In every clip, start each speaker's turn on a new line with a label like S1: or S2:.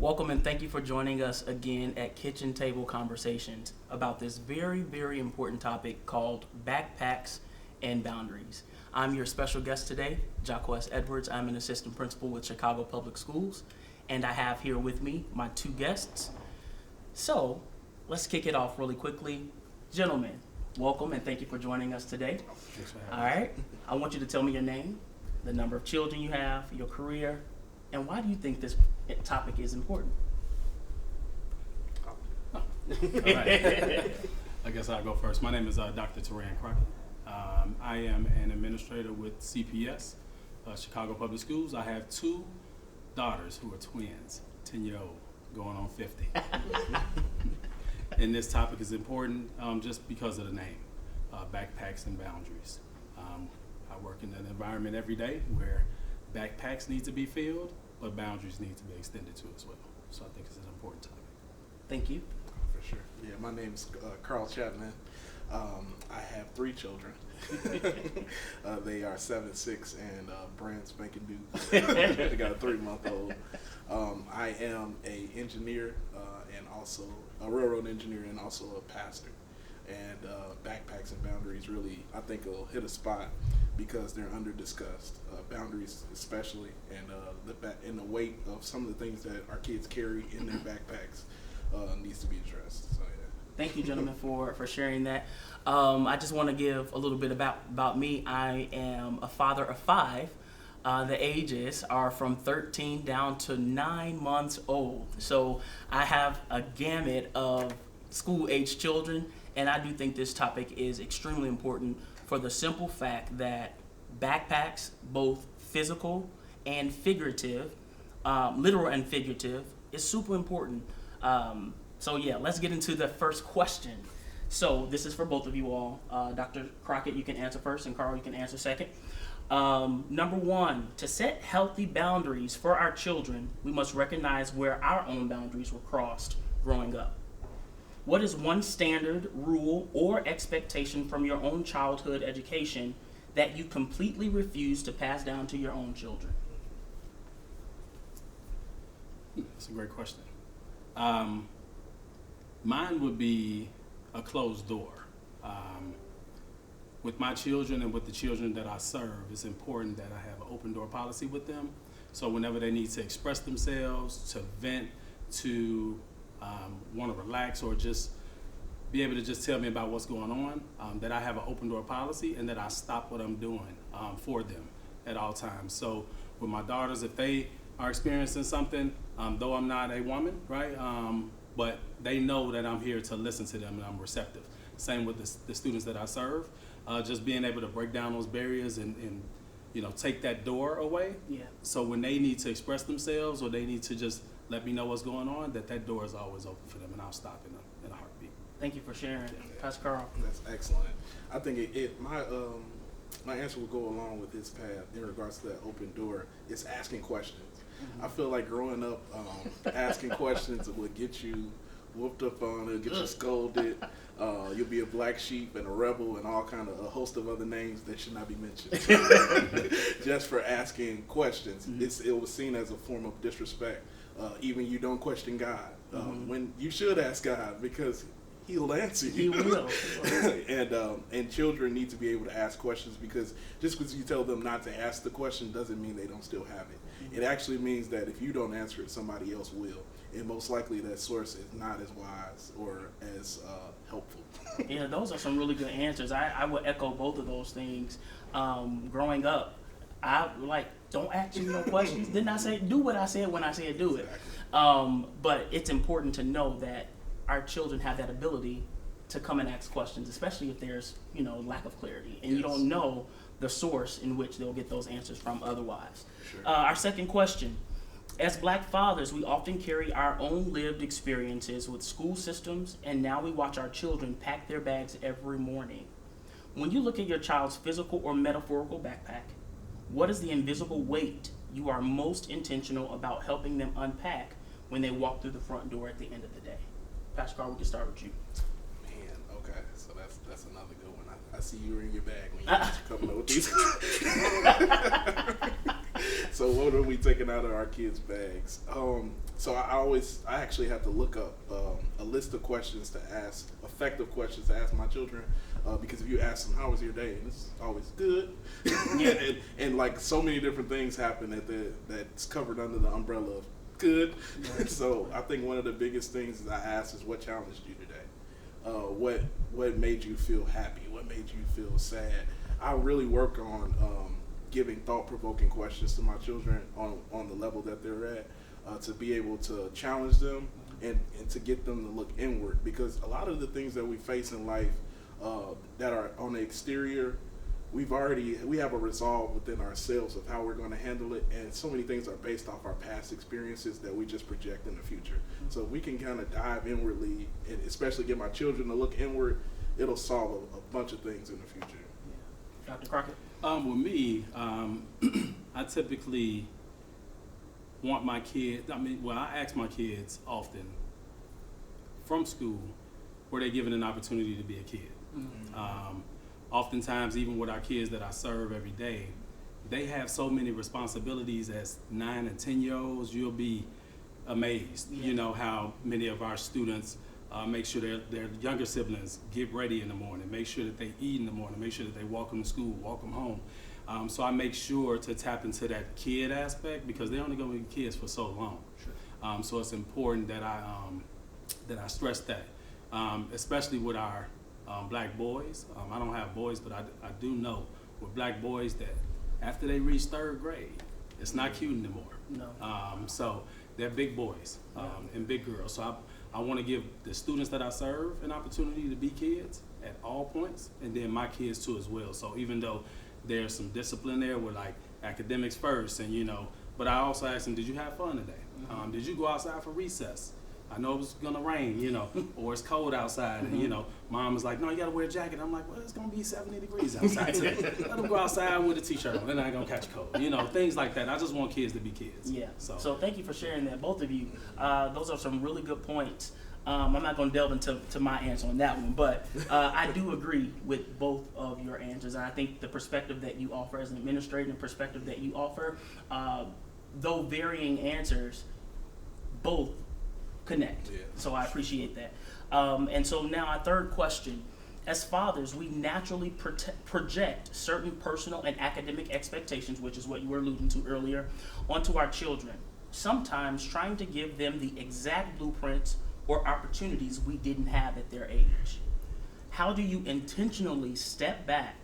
S1: Welcome and thank you for joining us again at Kitchen Table Conversations about this very, very important topic called backpacks and boundaries. I'm your special guest today, Jacquez Edwards. I'm an assistant principal with Chicago Public Schools, and I have here with me my two guests. So let's kick it off really quickly. Gentlemen, welcome and thank you for joining us today.
S2: Thanks for having
S1: All right, I want you to tell me your name, the number of children you have, your career, and why do you think this topic is important?
S2: All right. I guess I'll go first. My name is Dr. Teran Crockett. I am an administrator with CPS, Chicago Public Schools. I have two daughters who are twins, 10-year-old, going on 50. And this topic is important just because of the name, backpacks and boundaries. I work in an environment every day where backpacks need to be filled, but boundaries need to be extended to as well. So I think it's an important topic.
S1: Thank you.
S3: For sure. Yeah, my name's Carl Chapman. I have three children. They are 7, 6, and brand spanking new. I got a 3-month-old. I am a engineer and also a railroad engineer and also a pastor. And backpacks and boundaries really, I think, will hit a spot because they're under discussed. Boundaries, especially, and the weight of some of the things that our kids carry in their backpacks needs to be addressed. So yeah.
S1: Thank you, gentlemen, for sharing that. I just want to give a little bit about me. I am a father of 5. The ages are from 13 down to 9 months old. So I have a gamut of school-age children, and I do think this topic is extremely important for the simple fact that backpacks, both physical and figurative, literal and figurative, is super important. So yeah, let's get into the first question. So this is for both of you all. Dr. Crockett, you can answer first, and Carl, you can answer second. Number 1, to set healthy boundaries for our children, we must recognize where our own boundaries were crossed growing up. What is one standard, rule, or expectation from your own childhood education that you completely refuse to pass down to your own children?
S2: That's a great question. Mine would be a closed door. With my children and with the children that I serve, it's important that I have an open door policy with them. So whenever they need to express themselves, to vent, to want to relax, or just be able to just tell me about what's going on, that I have an open door policy and that I stop what I'm doing for them at all times. So with my daughters, if they are experiencing something, though I'm not a woman, right? But they know that I'm here to listen to them and I'm receptive. Same with the students that I serve. Just being able to break down those barriers and take that door away.
S1: Yeah.
S2: So when they need to express themselves or they need to just let me know what's going on, that door is always open for them, and I'll stop in a heartbeat.
S1: Thank you for sharing, Pastor Carl.
S3: That's excellent. I think my answer will go along with this path in regards to that open door. It's asking questions. I feel like growing up, asking questions will get you whooped up on, it'll get you scolded. You'll be a black sheep and a rebel and all kind of a host of other names that should not be mentioned. Just for asking questions. It was seen as a form of disrespect. Even you don't question God. When you should ask God because He'll answer you.
S1: He will.
S3: And children need to be able to ask questions because just because you tell them not to ask the question doesn't mean they don't still have it. It actually means that if you don't answer it, somebody else will. And most likely that source is not as wise or as helpful.
S1: Yeah, those are some really good answers. I would echo both of those things. Growing up, I don't ask you no questions. Didn't I say do what I said when I said do it?
S3: Exactly.
S1: But it's important to know that our children have that ability to come and ask questions, especially if there's lack of clarity and you don't know the source in which they'll get those answers from otherwise.
S3: Sure.
S1: Our second question. As Black fathers, we often carry our own lived experiences with school systems, and now we watch our children pack their bags every morning. When you look at your child's physical or metaphorical backpack, what is the invisible weight you are most intentional about helping them unpack when they walk through the front door at the end of the day? Pastor Carl, we can start with you.
S3: Man, okay, so that's another good one. I see you in your bag when you're coming up with these. So So what are we taking out of our kids' bags? So I actually have to look up a list of questions to ask, effective questions to ask my children, because if you ask them how was your day, and it's always good,
S1: Yeah.
S3: and like so many different things happen that's covered under the umbrella of good.
S1: Right.
S3: So I think one of the biggest things that I ask is what challenged you today? What made you feel happy? What made you feel sad? I really work on giving thought-provoking questions to my children on the level that they're at, to be able to challenge them and to get them to look inward, because a lot of the things that we face in life that are on the exterior, we have a resolve within ourselves of how we're going to handle it, and so many things are based off our past experiences that we just project in the future. So if we can kind of dive inwardly, and especially get my children to look inward, it'll solve a bunch of things in the future.
S1: Yeah. Dr. Crockett?
S2: With me, I typically want my kids, I ask my kids often from school, were they given an opportunity to be a kid?
S1: Mm-hmm.
S2: Oftentimes, even with our kids that I serve every day, they have so many responsibilities as 9 and 10-year-olds. You'll be amazed,
S1: Yeah.
S2: How many of our students make sure their younger siblings get ready in the morning, make sure that they eat in the morning, make sure that they walk them to school, walk them home. So I make sure to tap into that kid aspect, because they're only going to be kids for so long.
S1: Sure.
S2: So it's important that I stress that, especially with our black boys. I don't have boys, but I do know with black boys that after they reach 3rd grade, it's not cute anymore.
S1: No.
S2: So they're big boys and big girls. So I want to give the students that I serve an opportunity to be kids at all points, and then my kids too as well. So even though there's some discipline there with like academics first, and but I also ask them, did you have fun today?
S1: Mm-hmm.
S2: Did you go outside for recess? I know it was gonna rain, or it's cold outside, and mom was like, no, you gotta wear a jacket. I'm like, well, it's gonna be 70 degrees outside today. Let them go outside with a t-shirt on, they're not gonna catch cold. Things like that. I just want kids to be kids.
S1: Yeah.
S2: So
S1: thank you for sharing that, both of you. Those are some really good points. I'm not going to delve into my answer on that one, but I do agree with both of your answers. And I think the perspective that you offer as an administrator and perspective that you offer, though varying answers, both connect.
S3: Yeah.
S1: So I appreciate that. And so now our third question. As fathers, we naturally project certain personal and academic expectations, which is what you were alluding to earlier, onto our children, sometimes trying to give them the exact blueprints or opportunities we didn't have at their age. How do you intentionally step back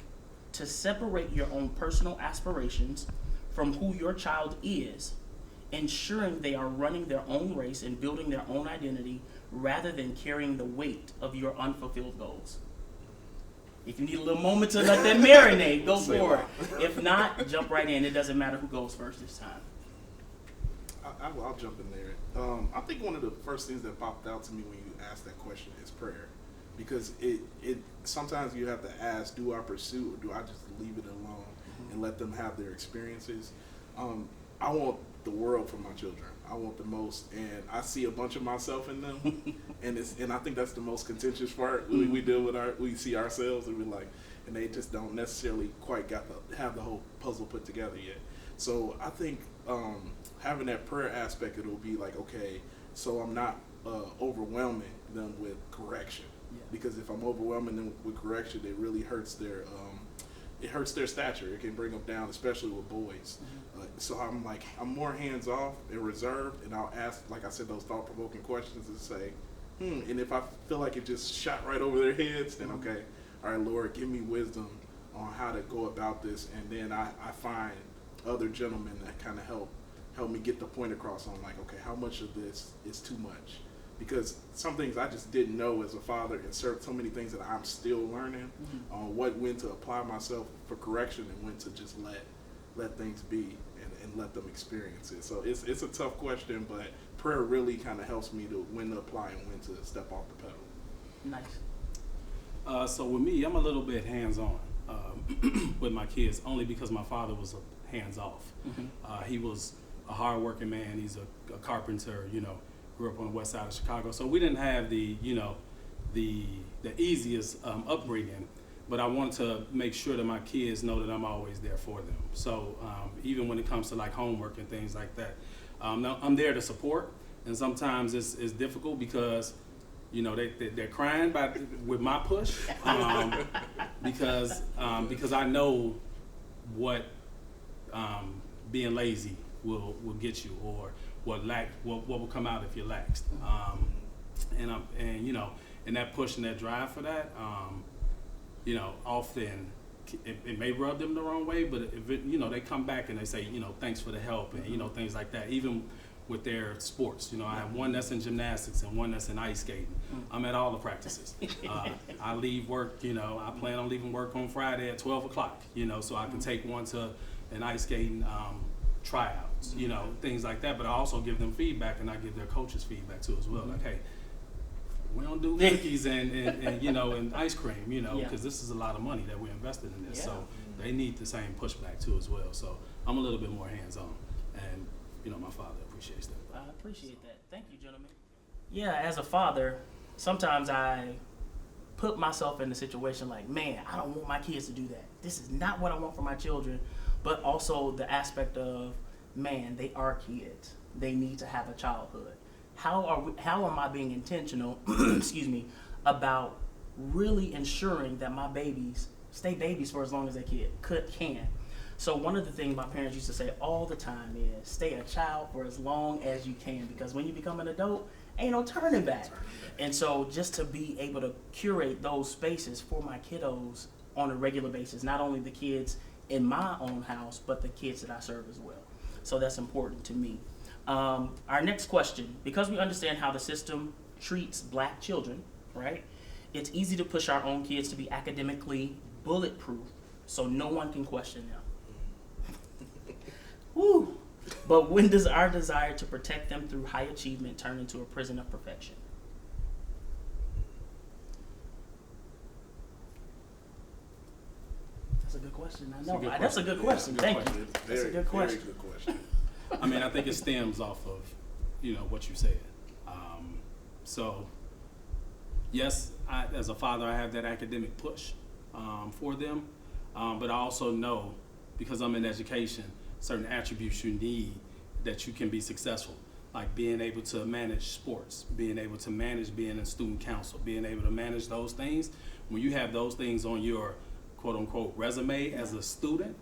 S1: to separate your own personal aspirations from who your child is, ensuring they are running their own race and building their own identity rather than carrying the weight of your unfulfilled goals? If you need a little moment to let that marinate, go for it. If not, jump right in. It doesn't matter who goes first this time.
S3: I'll jump in there. I think one of the first things that popped out to me when you asked that question is prayer, because it sometimes you have to ask, do I pursue or do I just leave it alone and let them have their experiences? I want the world for my children. I want the most, and I see a bunch of myself in them, and I think that's the most contentious part. We deal with we see ourselves and we're like, and they just don't necessarily quite have the whole puzzle put together yet. So I think having that prayer aspect, it'll be like, okay, so I'm not overwhelming them with correction, because if I'm overwhelming them with correction, it really hurts their stature. It can bring them down, especially with boys. So I'm more hands off and reserved, and I'll ask, like I said, those thought provoking questions and say, and if I feel like it just shot right over their heads, then okay, all right, Lord, give me wisdom on how to go about this, and then I find other gentlemen that kind of help me get the point across on, like, okay, how much of this is too much? Because some things I just didn't know as a father, and so many things that I'm still learning on when to apply myself for correction and when to just let things be and let them experience it. So it's a tough question, but prayer really kind of helps me to when to apply and when to step off the pedal.
S1: Nice.
S2: So with me, I'm a little bit hands-on with my kids, only because my father was hands-off. He was a hard-working man. He's a carpenter, grew up on the west side of Chicago. So we didn't have the easiest upbringing. but I want to make sure that my kids know that I'm always there for them. So even when it comes to like homework and things like that, now I'm there to support, and sometimes it's difficult because they're crying with my push because I know what being lazy will get you, or what will come out if you're laxed. And that push and that drive for that, often it may rub them the wrong way, but if they come back and they say, thanks for the help, and things like that. Even with their sports, I have one that's in gymnastics and one that's in ice skating. I'm at all the practices. I leave work, I plan on leaving work on Friday at 12 o'clock, so I can take one to an ice skating tryouts, things like that. But I also give them feedback, and I give their coaches feedback too as well. Like, hey, we don't do cookies and ice cream, because this is a lot of money that we're invested in this.
S1: Yeah.
S2: So they need the same pushback too as well. So I'm a little bit more hands-on, and my father appreciates that.
S1: I appreciate that. Thank you, gentlemen. Yeah, as a father, sometimes I put myself in a situation like, man, I don't want my kids to do that. This is not what I want for my children. But also the aspect of, man, they are kids. They need to have a childhood. How am I being intentional, excuse me, about really ensuring that my babies stay babies for as long as they can? So one of the things my parents used to say all the time is, stay a child for as long as you can, because when you become an adult, ain't no turning back. And so just to be able to curate those spaces for my kiddos on a regular basis, not only the kids in my own house, but the kids that I serve as well. So that's important to me. Our next question, because we understand how the system treats black children, right? It's easy to push our own kids to be academically bulletproof so no one can question them. Woo! But when does our desire to protect them through high achievement turn into a prison of perfection? That's a good question. I know. That's a good question. Thank you. That's a good question.
S3: Very good question.
S2: I mean, I think it stems off of, what you said. So, yes, as a father, I have that academic push for them, but I also know, because I'm in education, certain attributes you need that you can be successful, like being able to manage sports, being able to manage being in student council, being able to manage those things. When you have those things on your quote-unquote resume as a student,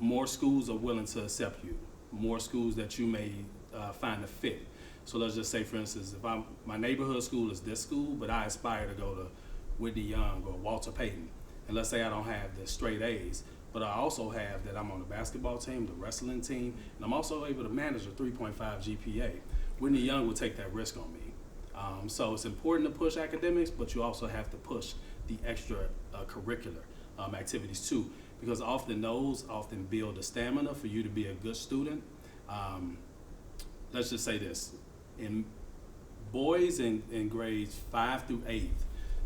S2: more schools are willing to accept you, more schools that you may find a fit. So let's just say, for instance, if my neighborhood school is this school, but I aspire to go to Whitney Young or Walter Payton, and let's say I don't have the straight A's, but I also have that I'm on the basketball team, the wrestling team, and I'm also able to manage a 3.5 GPA. Whitney Young will take that risk on me. So it's important to push academics, but you also have to push the extra curricular activities too, because often those build the stamina for you to be a good student. Let's just say this, in boys in grades 5 through 8,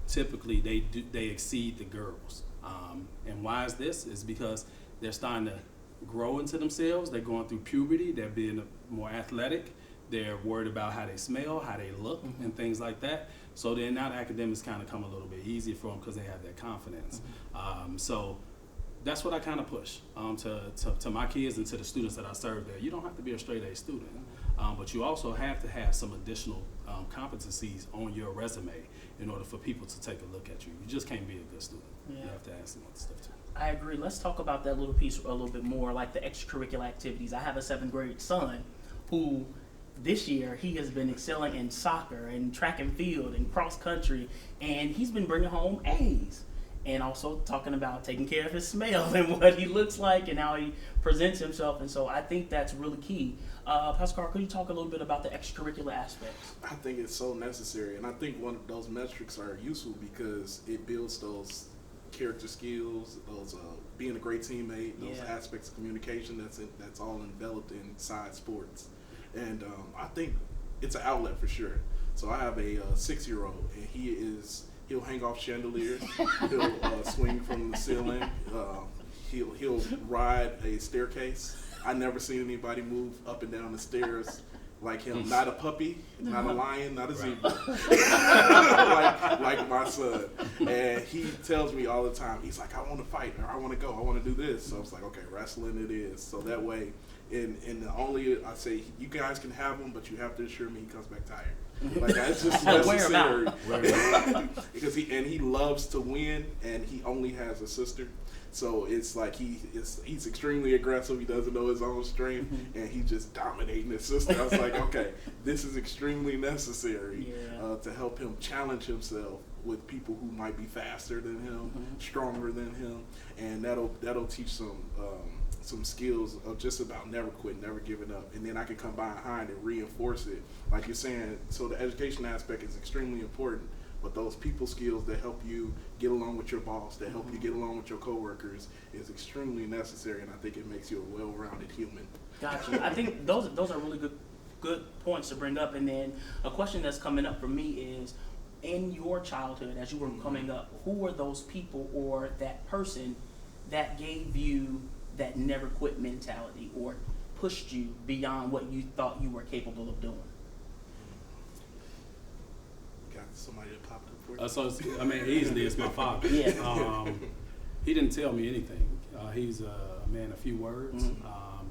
S2: typically they exceed the girls. And why is this? Is because they're starting to grow into themselves, they're going through puberty, they're being more athletic, they're worried about how they smell, how they look, and things like that. So then now the academics kind of come a little bit easier for them because they have that confidence. So that's what I kind of push to my kids and to the students that I serve there. You don't have to be a straight A student, but you also have to have some additional competencies on your resume in order for people to take a look at you. You just can't be a good student.
S1: Yeah.
S2: You have to ask some other stuff too.
S1: I agree. Let's talk about that little piece a little bit more, like the extracurricular activities. I have a 7th grade son who this year he has been excelling in soccer and track and field and cross country, and he's been bringing home A's. And also talking about taking care of his smell and what he looks like and how he presents himself. And so I think that's really key. Pascal, could you talk a little bit about the extracurricular aspects?
S3: I think it's so necessary, and I think one of those metrics are useful because it builds those character skills, those being a great teammate, those aspects of communication that's all enveloped inside sports. And I think it's an outlet for sure. So I have a 6-year-old, and he'll hang off chandeliers, he'll swing from the ceiling, he'll ride a staircase. I never seen anybody move up and down the stairs like him, not a puppy, not a lion, not a zebra, like my son. And he tells me all the time, he's like, I want to fight, or I want to go, I want to do this. So I was like, okay, wrestling it is. So that way, and the only, I say, you guys can have him, but you have to assure me he comes back tired. Like, that's just necessary. Because he loves to win, and he only has a sister. So it's like he's extremely aggressive. He doesn't know his own strength, and he's just dominating his sister. I was like, okay, this is extremely necessary to help him challenge himself with people who might be faster than him, stronger than him, and that'll teach some skills of just about never quitting, never giving up. And then I can come behind and reinforce it, like you're saying. So the education aspect is extremely important. But those people skills that help you get along with your boss, that help you get along with your coworkers, is extremely necessary, and I think it makes you a well-rounded human.
S1: Gotcha. I think those are really good points to bring up. And then a question that's coming up for me is, in your childhood, as you were coming up, who were those people or that person that gave you that never quit mentality or pushed you beyond what you thought you were capable of doing?
S3: Somebody that popped up for you?
S2: So, I mean, easily it's my father. He didn't tell me anything. He's a man of few words,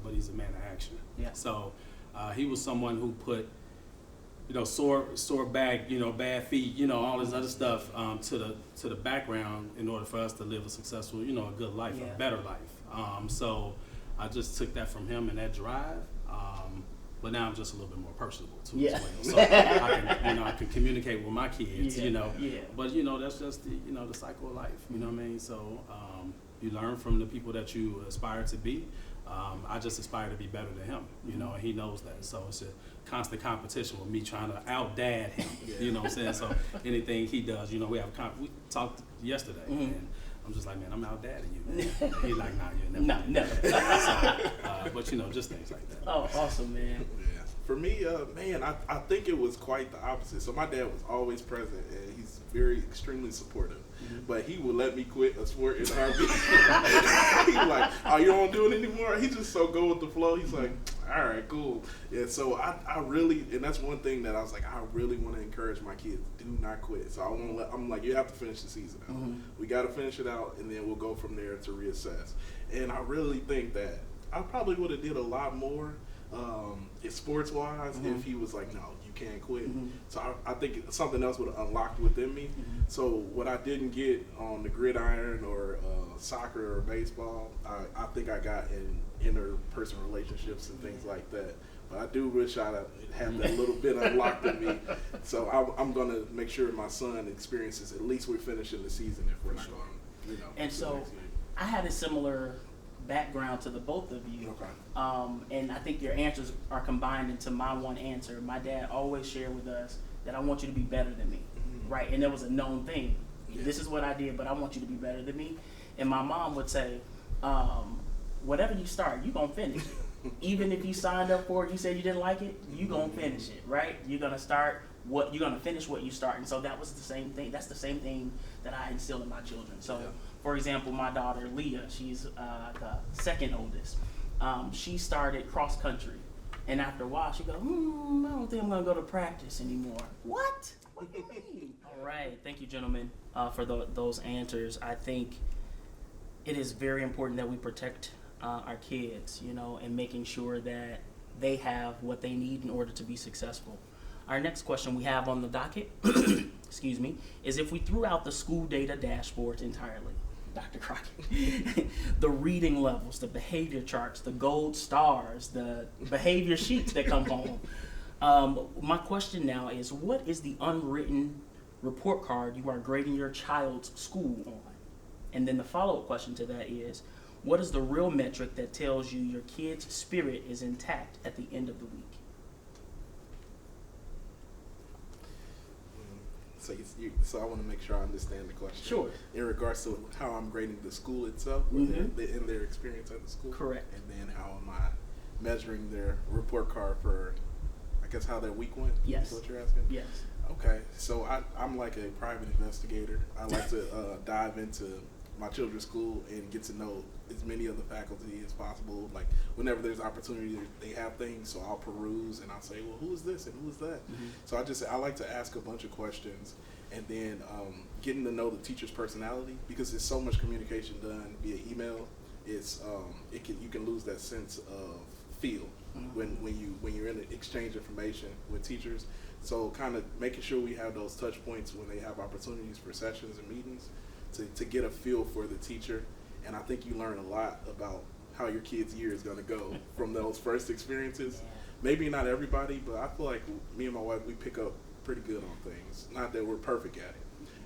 S2: but he's a man of action.
S1: Yeah.
S2: So he was someone who put, sore back, bad feet, all this other stuff to the background in order for us to live a successful, a good life, a better life. So I just took that from him and that drive. But now I'm just a little bit more personable too as well. So I can communicate with my kids, But that's just the cycle of life. You know what I mean? So you learn from the people that you aspire to be. I just aspire to be better than him, and he knows that. So it's a constant competition with me trying to out-dad him. You know what I'm saying? So anything he does, we talked yesterday, and I'm just like, man, I'm out-dadding you, man. He's like, nah, you're never. So, but just things like that.
S1: Oh, awesome, man.
S3: Yeah. For me, I think it was quite the opposite. So my dad was always present, and he's very extremely supportive. But he would let me quit a sport in a heartbeat. He's like, oh, you don't do it anymore? He's just so go with the flow. He's like, all right, cool. Yeah, so I really, and that's one thing that I was like, I really want to encourage my kids, do not quit. So I'm like, you have to finish the season out. We got to finish it out, and then we'll go from there to reassess. And I really think that I probably would have did a lot more sports-wise if he was like, no, you can't quit. So I think something else would have unlocked within me. So what I didn't get on the gridiron or soccer or baseball, I think I got in interpersonal relationships and things like that. But I do wish I had that little bit unlocked in me. So I'm going to make sure my son experiences, at least we're finishing the season if we're not going,
S1: And so I had a similar background to the both of you. And I think your answers are combined into my one answer. My dad always shared with us that I want you to be better than me, right? And it was a known thing. This is what I did, but I want you to be better than me. And my mom would say, whatever you start, you're going to finish it. Even if you signed up for it, you said you didn't like it, you're going to finish it, right? You're going to finish what you start. And so that was the same thing. That's the same thing that I instill in my children. So for example, my daughter, Leah, she's the second oldest. She started cross country. And after a while, she goes, I don't think I'm going to go to practice anymore. What? What do you mean? All right. Thank you, gentlemen, for those answers. I think it is very important that we protect our kids, and making sure that they have what they need in order to be successful. Our next question we have on the docket, excuse me, is if we threw out the school data dashboards entirely, Dr. Crockett, the reading levels, the behavior charts, the gold stars, the behavior sheets that come home. My question now is, what is the unwritten report card you are grading your child's school on? And then the follow-up question to that is, what is the real metric that tells you your kid's spirit is intact at the end of the week?
S3: So I want to make sure I understand the question.
S1: Sure.
S3: In regards to how I'm grading the school itself, in their experience at the school.
S1: Correct.
S3: And then how am I measuring their report card for, I guess, how their week went?
S1: Yes.
S3: Is what you're asking?
S1: Yes.
S3: Okay. So I'm like a private investigator. I like to dive into my children's school and get to know as many of the faculty as possible. Like whenever there's opportunity, they have things, so I'll peruse and I'll say, well, who is this and who is that? So I like to ask a bunch of questions, and then getting to know the teacher's personality, because there's so much communication done via email. It's you can lose that sense of feel when you're in exchange information with teachers. So kind of making sure we have those touch points when they have opportunities for sessions and meetings to get a feel for the teacher. And I think you learn a lot about how your kid's year is going to go from those first experiences. Maybe not everybody, but I feel like me and my wife, we pick up pretty good on things. Not that we're perfect at it.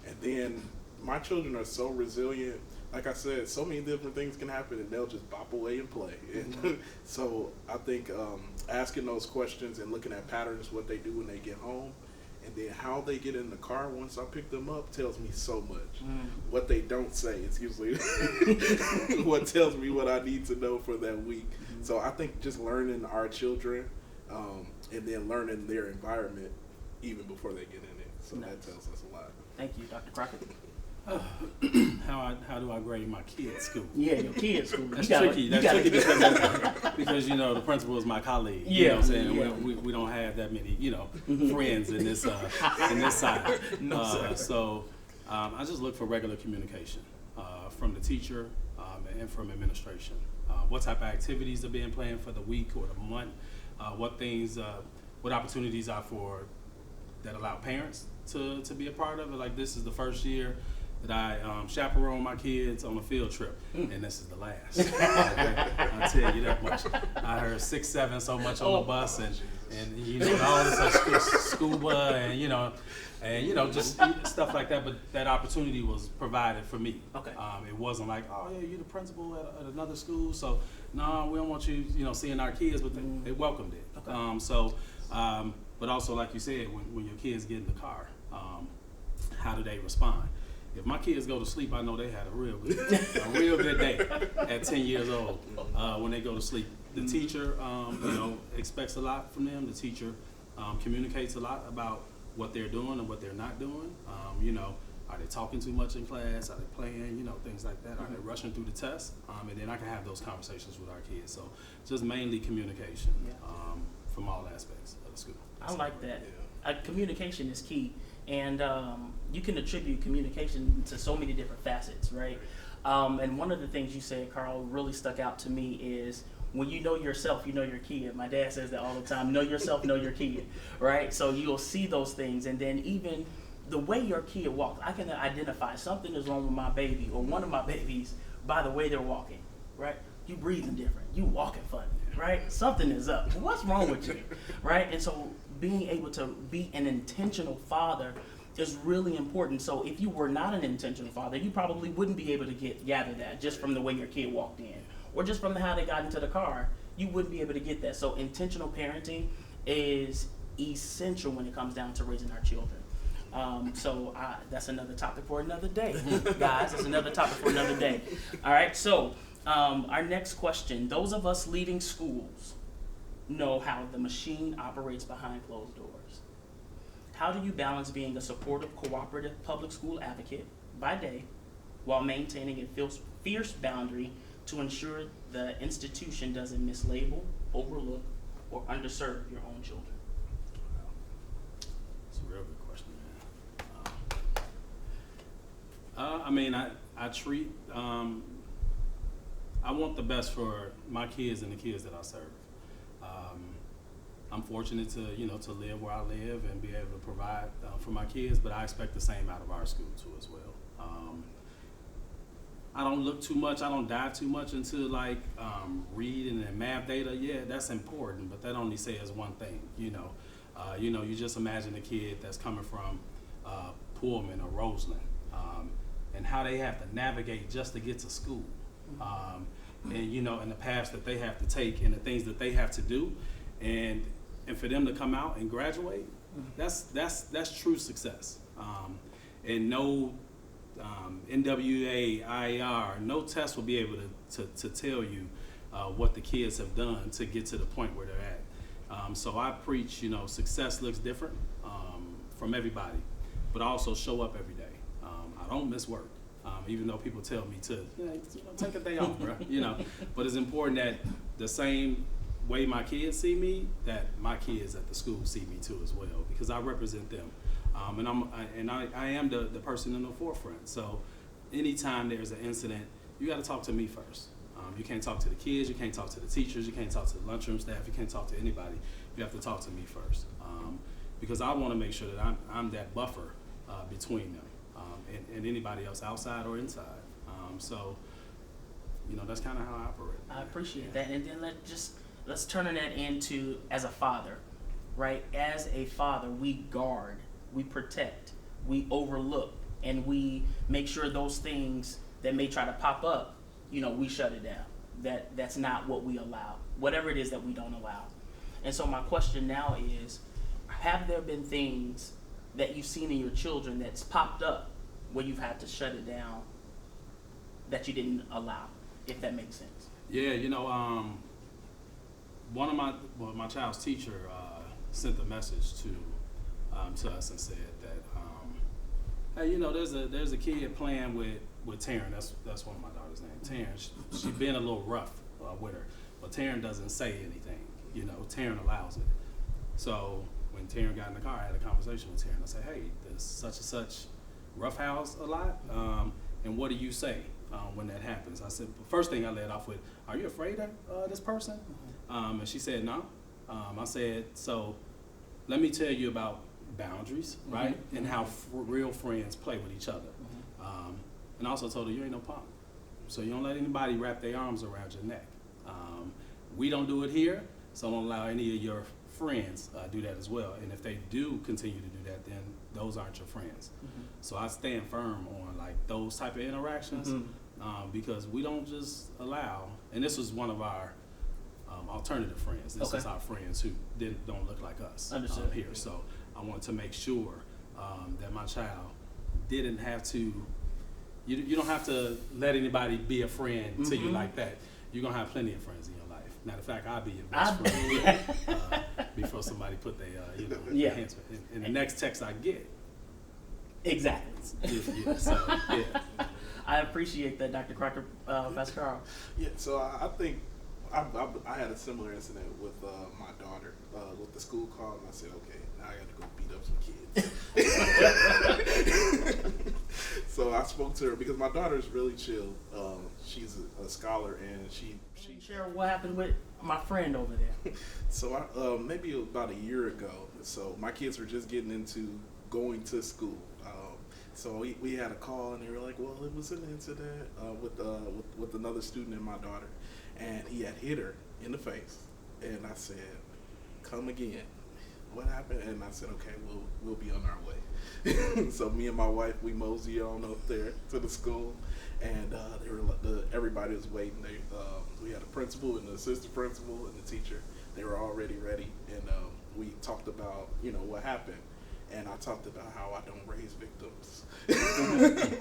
S3: And then my children are so resilient. Like I said, so many different things can happen, and they'll just bop away and play. And so I think asking those questions and looking at patterns, what they do when they get home, and then how they get in the car once I pick them up, tells me so much. What they don't say is usually what tells me what I need to know for that week. So I think just learning our children and then learning their environment even before they get in it. So that tells us a lot.
S1: Thank you, Dr. Crockett.
S2: How do I grade my kids' school?
S1: Yeah, your kids' school.
S2: That's tricky. That's tricky because the principal is my colleague. You know what I'm saying? Yeah. We don't have that many friends in this side. So I just look for regular communication from the teacher and from administration. What type of activities are being planned for the week or the month? What opportunities are that allow parents to be a part of it? Like, this is the first year that I chaperone my kids on a field trip, and this is the last. Okay? I'll tell you that much. I heard 6, 7 so much on the bus, and all this scuba and just stuff like that. But that opportunity was provided for me.
S1: Okay.
S2: It wasn't like, oh yeah, you're the principal at another school, so no, we don't want you seeing our kids, but they welcomed it. Okay. But also, like you said, when your kids get in the car, how do they respond? If my kids go to sleep, I know they had a real good day at 10 years old when they go to sleep. The teacher, expects a lot from them. The teacher communicates a lot about what they're doing and what they're not doing. Are they talking too much in class? Are they playing? Things like that. Are they rushing through the test? And then I can have those conversations with our kids. So just mainly communication from all aspects of the school.
S1: I like that. Communication is key. And you can attribute communication to so many different facets, right? And one of the things you said, Carl, really stuck out to me is when you know yourself, you know your kid. My dad says that all the time. Know yourself, know your kid, right? So you'll see those things. And then even the way your kid walks, I can identify something is wrong with my baby or one of my babies by the way they're walking, right? You breathing different. You walking funny, right? Something is up. What's wrong with you, right? And so being able to be an intentional father is really important. So if you were not an intentional father, you probably wouldn't be able to gather that just from the way your kid walked in or just from how they got into the car. You wouldn't be able to get that. So intentional parenting is essential when it comes down to raising our children. So that's another topic for another day, guys. That's another topic for another day. All right, so our next question. Those of us leaving schools know how the machine operates behind closed doors. How do you balance being a supportive, cooperative public school advocate by day while maintaining a fierce boundary to ensure the institution doesn't mislabel, overlook, or underserve your own children?
S2: It's a real good question, man. I treat, I want the best for my kids and the kids that I serve. I'm fortunate to live where I live and be able to provide for my kids, but I expect the same out of our school too as well. I don't look too much, I don't dive too much into reading and math data. Yeah, that's important, but that only says one thing. You just imagine a kid that's coming from Pullman or Roseland, and how they have to navigate just to get to school, and the paths that they have to take and the things that they have to do, and for them to come out and graduate, that's true success. And no NWA, IER, no test will be able to tell you what the kids have done to get to the point where they're at. So I preach, success looks different from everybody, but also show up every day. I don't miss work. Even though people tell me to, take a day off, bro. But it's important that the same way my kids see me, that my kids at the school see me too as well, because I represent them, and I am the person in the forefront. So anytime there's an incident, you got to talk to me first. You can't talk to the kids, you can't talk to the teachers, you can't talk to the lunchroom staff, you can't talk to anybody. You have to talk to me first, because I want to make sure that I'm that buffer between them and anybody else outside or inside. So that's kind of how I operate.
S1: I appreciate that. And then let's turn that into, as a father, right? As a father, we guard, we protect, we overlook, and we make sure those things that may try to pop up, we shut it down. That's not what we allow, whatever it is that we don't allow. And so my question now is, have there been things that you've seen in your children that's popped up where you've had to shut it down that you didn't allow, if that makes sense?
S2: Yeah, one of my child's teacher sent a message to us and said that, hey, there's a kid playing with Taryn. That's one of my daughter's names, Taryn. She's been a little rough with her, but Taryn doesn't say anything. Taryn allows it. So when Taryn got in the car, I had a conversation with Taryn. I said, hey, there's such and such roughhouse a lot, and what do you say when that happens? I said, the first thing I led off with, are you afraid of this person? And she said, no. I said, so let me tell you about boundaries, right? Mm-hmm. And how real friends play with each other. Mm-hmm. And I also told her, you ain't no punk. So you don't let anybody wrap their arms around your neck. We don't do it here, so don't allow any of your friends do that as well. And if they do continue to do that, then those aren't your friends. Mm-hmm. So I stand firm on those type of interactions, mm-hmm. Because we don't just allow, and this was one of our alternative friends. This is our friends who don't look like us here. So I wanted to make sure that my child didn't have to, you don't have to let anybody be a friend mm-hmm. to you like that. You're going to have plenty of friends in your life. Matter of fact, I'll be your best friend before somebody put their hands in the next text I get.
S1: Exactly.
S2: Yeah.
S1: I appreciate that, Dr. Crocker, Pastor Carl.
S3: Yeah, so I think I had a similar incident with my daughter with the school call, and I said, okay, now I got to go beat up some kids. So I spoke to her because my daughter is really chill. She's a scholar, and she
S1: share what happened with my friend over there.
S3: So maybe about a year ago, so my kids were just getting into going to school. So we had a call, and they were like, well, it was an incident with another student and my daughter, and he had hit her in the face. And I said, come again. What happened? And I said, okay, we'll be on our way. So me and my wife, we mosey on up there to the school, and everybody was waiting. We had a principal and the assistant principal and the teacher. They were already ready, and we talked about what happened. And I talked about how I don't raise victims.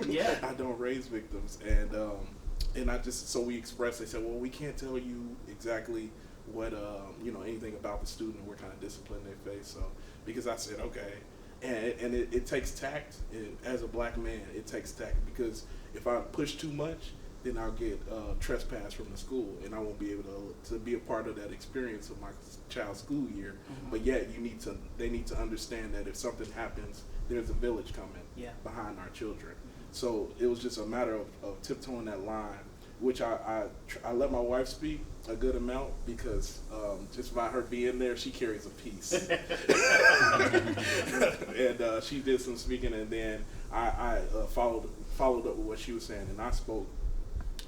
S1: Yeah,
S3: I don't raise victims, and I just so we expressed. They said, well, we can't tell you exactly what anything about the student. We're kind of disciplining their face. So because I said okay, and it takes tact. As a black man, it takes tact, because if I push too much, then I'll get trespassed from the school, and I won't be able to be a part of that experience of my child's school year. Mm-hmm. But yet, they need to understand that if something happens, there's a village coming behind our children. Mm-hmm. So it was just a matter of tiptoeing that line, which I let my wife speak a good amount, because just by her being there, she carries a piece. And she did some speaking, and then I followed up with what she was saying, and I spoke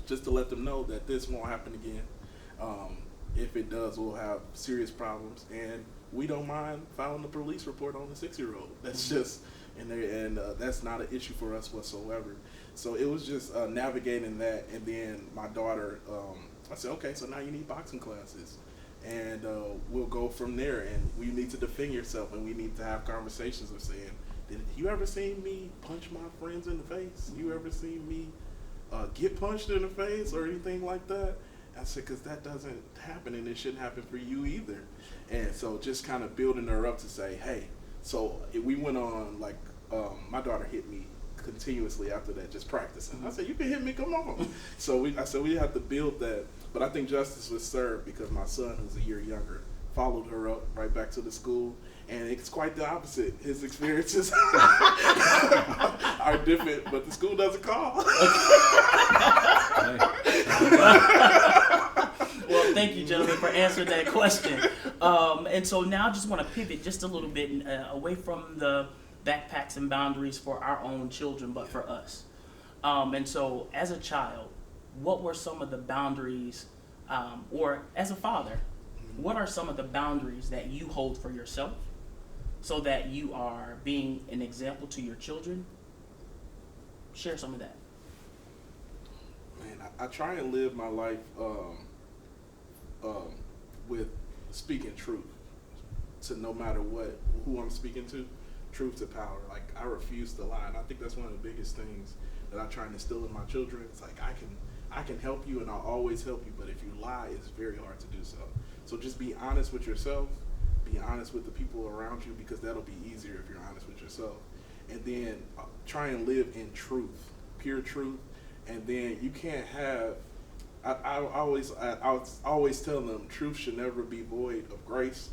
S3: just to let them know that this won't happen again. If it does, we'll have serious problems, and we don't mind filing a police report on the 6-year-old. That's just, and that's not an issue for us whatsoever. So it was just navigating that, and then my daughter, I said, okay, so now you need boxing classes, and we'll go from there, and we need to defend yourself, and we need to have conversations of saying, did you ever seen me punch my friends in the face? You ever seen me get punched in the face or anything like that? I said, because that doesn't happen, and it shouldn't happen for you either. And so just kind of building her up to say, hey, so we went on, my daughter hit me continuously after that, just practicing. I said, you can hit me, come on. I said we have to build that. But I think justice was served because my son, who's a year younger, followed her up right back to the school. And it's quite the opposite. His experiences are different, but the school doesn't call.
S1: Well, thank you, gentlemen, for answering that question. And so now I just want to pivot just a little bit away from the backpacks and boundaries for our own children, but for us. And so as a child, what were some of the boundaries, or as a father, what are some of the boundaries that you hold for yourself so that you are being an example to your children? Share some of that.
S3: Man, I try and live my life with speaking truth to no matter who I'm speaking to, truth to power. Like, I refuse to lie, and I think that's one of the biggest things that I try and instill in my children. It's like, I can help you and I'll always help you, but if you lie, it's very hard to do so. So just be honest with yourself, be honest with the people around you, because that'll be easier if you're honest with yourself. And then try and live in truth, pure truth. And then you can't have, I always tell them, truth should never be void of grace,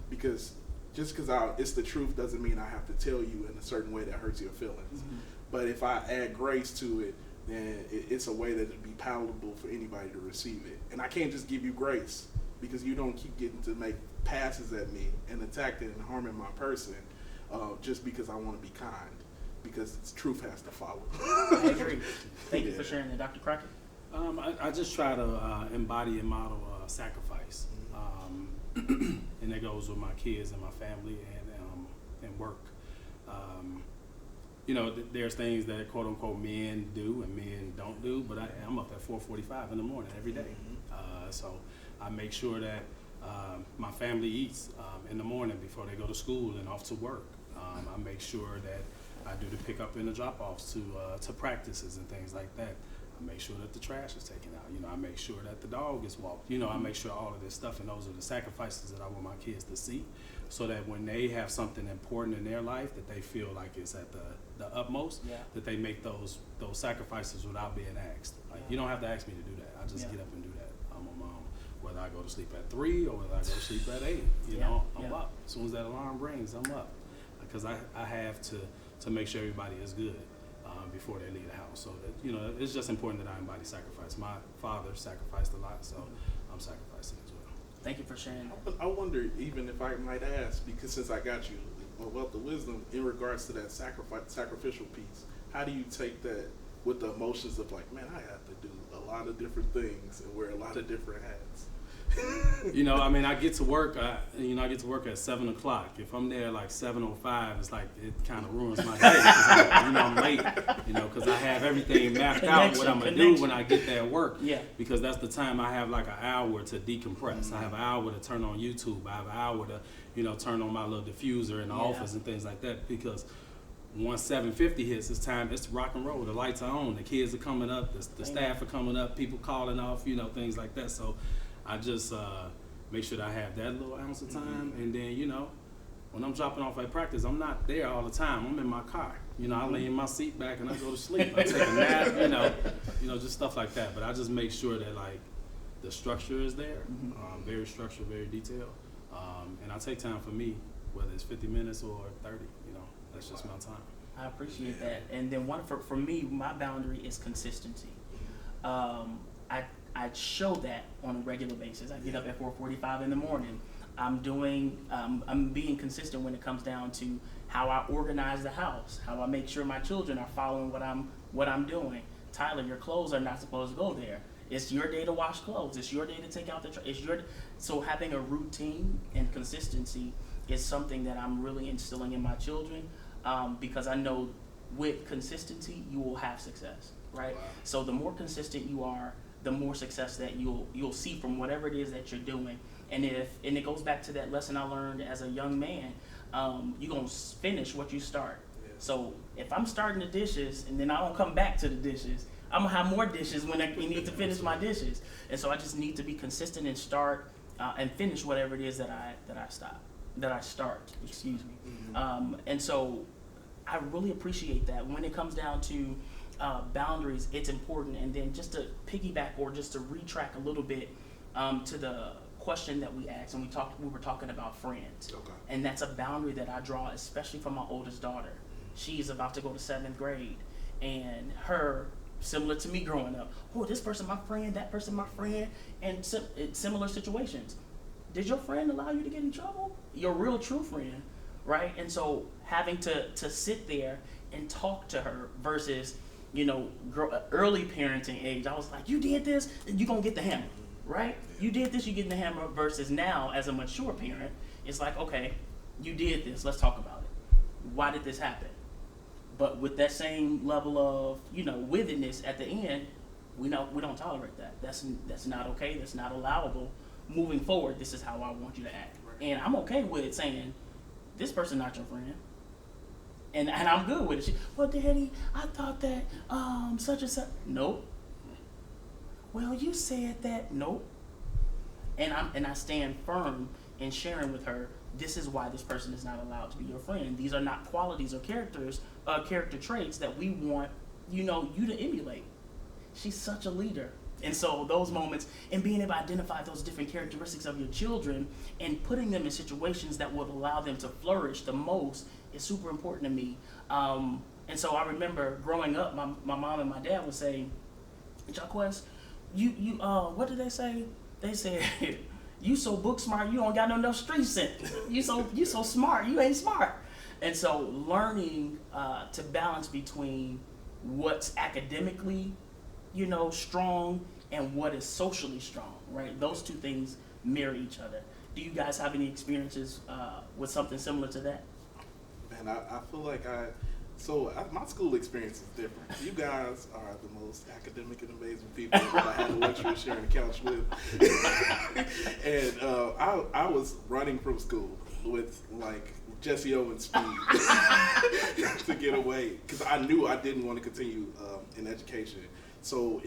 S3: because just because it's the truth doesn't mean I have to tell you in a certain way that hurts your feelings. But if I add grace to it, then it's a way that it'd be palatable for anybody to receive it. And I can't just give you grace because you don't keep getting to make passes at me and attacking and harming my person just because I want to be kind, because truth has to follow.
S1: I agree. Thank you for sharing that, Dr. Crockett.
S2: I just try to embody and model sacrifice, and that goes with my kids and my family and work. There's things that quote unquote men do and men don't do, but I'm up at 4:45 in the morning every day. So I make sure that my family eats in the morning before they go to school and off to work. I make sure that I do the pickup and the drop-offs to practices and things like that. I make sure that the trash is taken out. I make sure that the dog is walked. I make sure all of this stuff, and those are the sacrifices that I want my kids to see, so that when they have something important in their life that they feel like is at the utmost, that they make those sacrifices without being asked. Like, you don't have to ask me to do that. I just get up and do that. I'm a mom. Whether I go to sleep at 3 or whether I go to sleep at 8, I'm up. As soon as that alarm rings, I'm up, because I have to make sure everybody is good before they leave the house. So that, it's just important that I embody sacrifice. My father sacrificed a lot, so I'm sacrificing as well.
S1: Thank you for sharing that.
S3: I wonder, even if I might ask, because since I got you a wealth of wisdom in regards to that sacrificial piece, how do you take that with the emotions of like, man, I have to do a lot of different things and wear a lot of different hats?
S2: I get to work. I get to work at 7 o'clock. If I'm there like 7:05, it's like it kind of ruins my day. I'm late. Because I have everything mapped out what I'm gonna do when I get there at work.
S1: Yeah.
S2: Because that's the time I have like an hour to decompress. I have an hour to turn on YouTube. I have an hour to turn on my little diffuser in the office and things like that. Because once 7:50 hits, it's rock and roll. The lights are on. The kids are coming up. The staff are coming up. People calling off. Things like that. So I just make sure that I have that little ounce of time, and then when I'm dropping off at practice, I'm not there all the time. I'm in my car. I lay in my seat back and I go to sleep. I take a nap. Just stuff like that. But I just make sure that like the structure is there, very structured, very detailed, and I take time for me, whether it's 50 minutes or 30. That's just my time.
S1: I appreciate that. And then for me, my boundary is consistency. I show that on a regular basis. I get up at 4:45 in the morning. I'm being consistent when it comes down to how I organize the house, how I make sure my children are following what I'm doing. Tyler, your clothes are not supposed to go there. It's your day to wash clothes. It's your day to take out the trash. So having a routine and consistency is something that I'm really instilling in my children, because I know with consistency you will have success, right? Wow. So the more consistent you are, the more success that you'll see from whatever it is that you're doing. And it goes back to that lesson I learned as a young man. You're gonna finish what you start. Yeah. So if I'm starting the dishes and then I don't come back to the dishes, I'm gonna have more dishes when I need to finish my dishes. And so I just need to be consistent and start and finish whatever it is that I start. Excuse me. And so I really appreciate that. When it comes down to boundaries, it's important. And then just to piggyback or just to retrack a little bit to the question that we asked, and we were talking about friends.
S3: Okay.
S1: And that's a boundary that I draw, especially for my oldest daughter. She's about to go to 7th grade, and her, similar to me growing up, oh, this person my friend, that person my friend, and similar situations. Did your friend allow you to get in trouble? Your real true friend, right? And so having to sit there and talk to her versus, early parenting age, I was like, you did this, and you're going to get the hammer, right? You did this, you get the hammer, versus now as a mature parent, it's like, okay, you did this, let's talk about it. Why did this happen? But with that same level of, withedness at the end, we don't tolerate that. That's not okay, that's not allowable. Moving forward, this is how I want you to act.
S3: Right.
S1: And I'm okay with saying, this person not your friend. And I'm good with it. Well, Daddy, I thought that such and such. Nope. Well, you said that. Nope. And I stand firm in sharing with her, this is why this person is not allowed to be your friend. These are not qualities or character traits that we want, you to emulate. She's such a leader. And so those moments and being able to identify those different characteristics of your children and putting them in situations that would allow them to flourish the most is super important to me. And so I remember growing up, my mom and my dad would say, Jaquez, you what did they say? They said, you so book smart, you don't got no enough street sense. You so smart, you ain't smart. And so learning to balance between what's academically, strong and what is socially strong, right? Those two things mirror each other. Do you guys have any experiences with something similar to that?
S3: Man, I feel like my school experience is different. You guys are the most academic and amazing people that I had the luxury of sharing a couch with. And I was running from school with like Jesse Owens speed to get away because I knew I didn't want to continue in education. So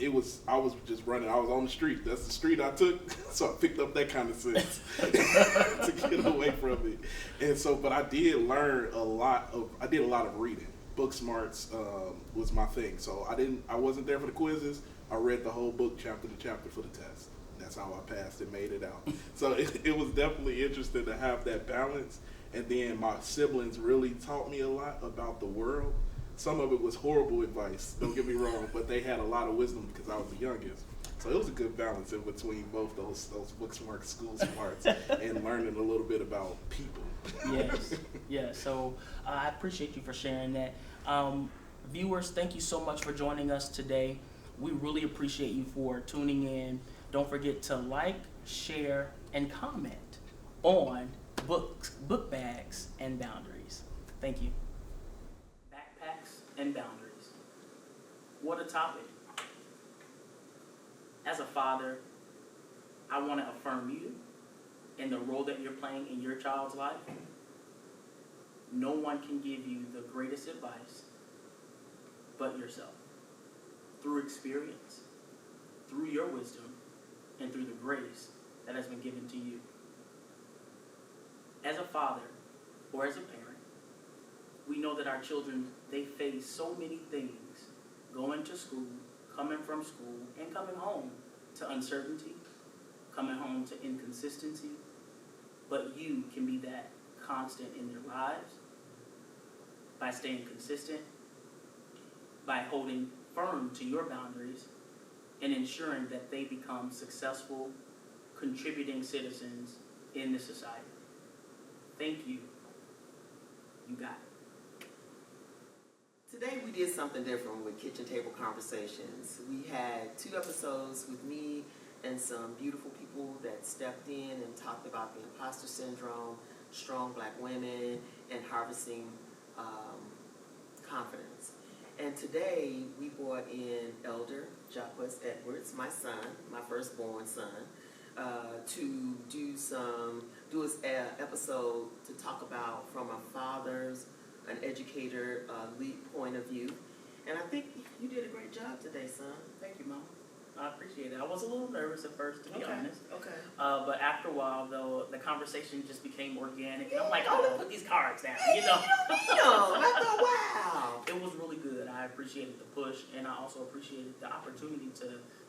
S3: I was just running. I was on the street. That's the street I took. So I picked up that kind of sense to get away from it. And so, but I did learn I did a lot of reading. Book smarts was my thing. So I wasn't there for the quizzes. I read the whole book chapter to chapter for the test. That's how I passed and made it out. So it was definitely interesting to have that balance. And then my siblings really taught me a lot about the world. Some of it was horrible advice, don't get me wrong, but they had a lot of wisdom because I was the youngest. So it was a good balance in between both those book smart, school smarts, and learning a little bit about people.
S1: Yes. So I appreciate you for sharing that. Viewers, thank you so much for joining us today. We really appreciate you for tuning in. Don't forget to like, share, and comment on book bags and boundaries. Thank you. Backpacks and boundaries. What a topic. As a father, I want to affirm you in the role that you're playing in your child's life. No one can give you the greatest advice but yourself. Through experience, through your wisdom, and through the grace that has been given to you. As a father or as a parent, we know that our children, they face so many things going to school, coming from school, and coming home to uncertainty, coming home to inconsistency. But you can be that constant in their lives by staying consistent, by holding firm to your boundaries, and ensuring that they become successful, contributing citizens in this society. Thank you. You got it.
S4: Today we did something different with Kitchen Table Conversations. We had 2 episodes with me and some beautiful people that stepped in and talked about the imposter syndrome, strong black women, and harvesting confidence. And today we brought in Elder Jaquez Edwards, my son, my firstborn son, to do an episode to talk about from a father's, an educator, lead point of view. And I think you did a great job today, son.
S1: Thank you, Mom. I appreciate it. I was a little nervous at first, to be honest.
S4: Okay.
S1: But after a while, though, the conversation just became organic. And I'm like, oh, put these cards down, you know.
S4: I thought, wow.
S1: It was really good. I appreciated the push, and I also appreciated the opportunity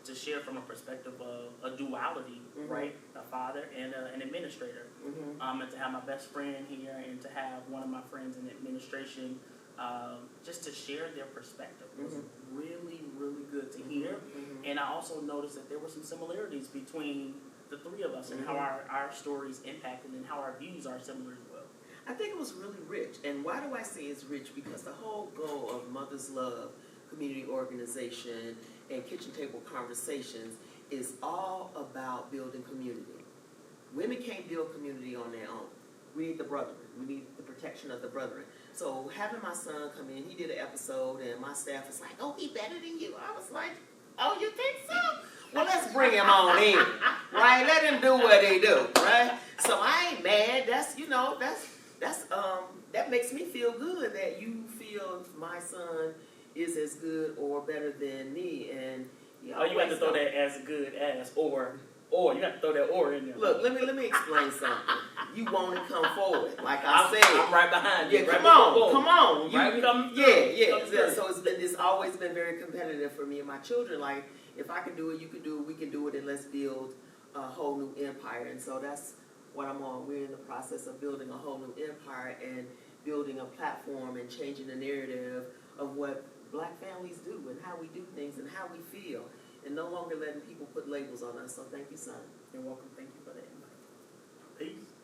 S1: to share from a perspective of a duality, right? A father and an administrator. And to have my best friend here and to have one of my friends in administration just to share their perspective was really, really good to hear. And I also noticed that there were some similarities between the three of us and how our stories impacted and how our views are similar as well.
S4: I think it was really rich. And why do I say it's rich? Because the whole goal of Mother's Love Community Organization and Kitchen Table Conversations is all about building community. Women can't build community on their own. We need the brethren. We need the protection of the brethren. So having my son come in, he did an episode, and my staff was like, oh, he better than you. I was like, oh, you think so? Well, let's bring him on in, right? Let him do what he do, right? So I ain't mad. That's, you know, that makes me feel good that you feel my son is as good or better than me. And
S1: you have to throw that as good as or you have to throw that or in there.
S4: Look, let me explain something. You want to come forward, like I said.
S1: I'm right behind you.
S4: Yeah,
S1: right
S4: come on.
S1: Yeah.
S4: So it's always been very competitive for me and my children. Like, if I can do it, you can do it, we can do it, and let's build a whole new empire. And so that's what I'm on. We're in the process of building a whole new empire and building a platform and changing the narrative of what Black families do and how we do things and how we feel, and no longer letting people put labels on us. So thank you, son.
S1: You're welcome. Thank you for that invite. Peace.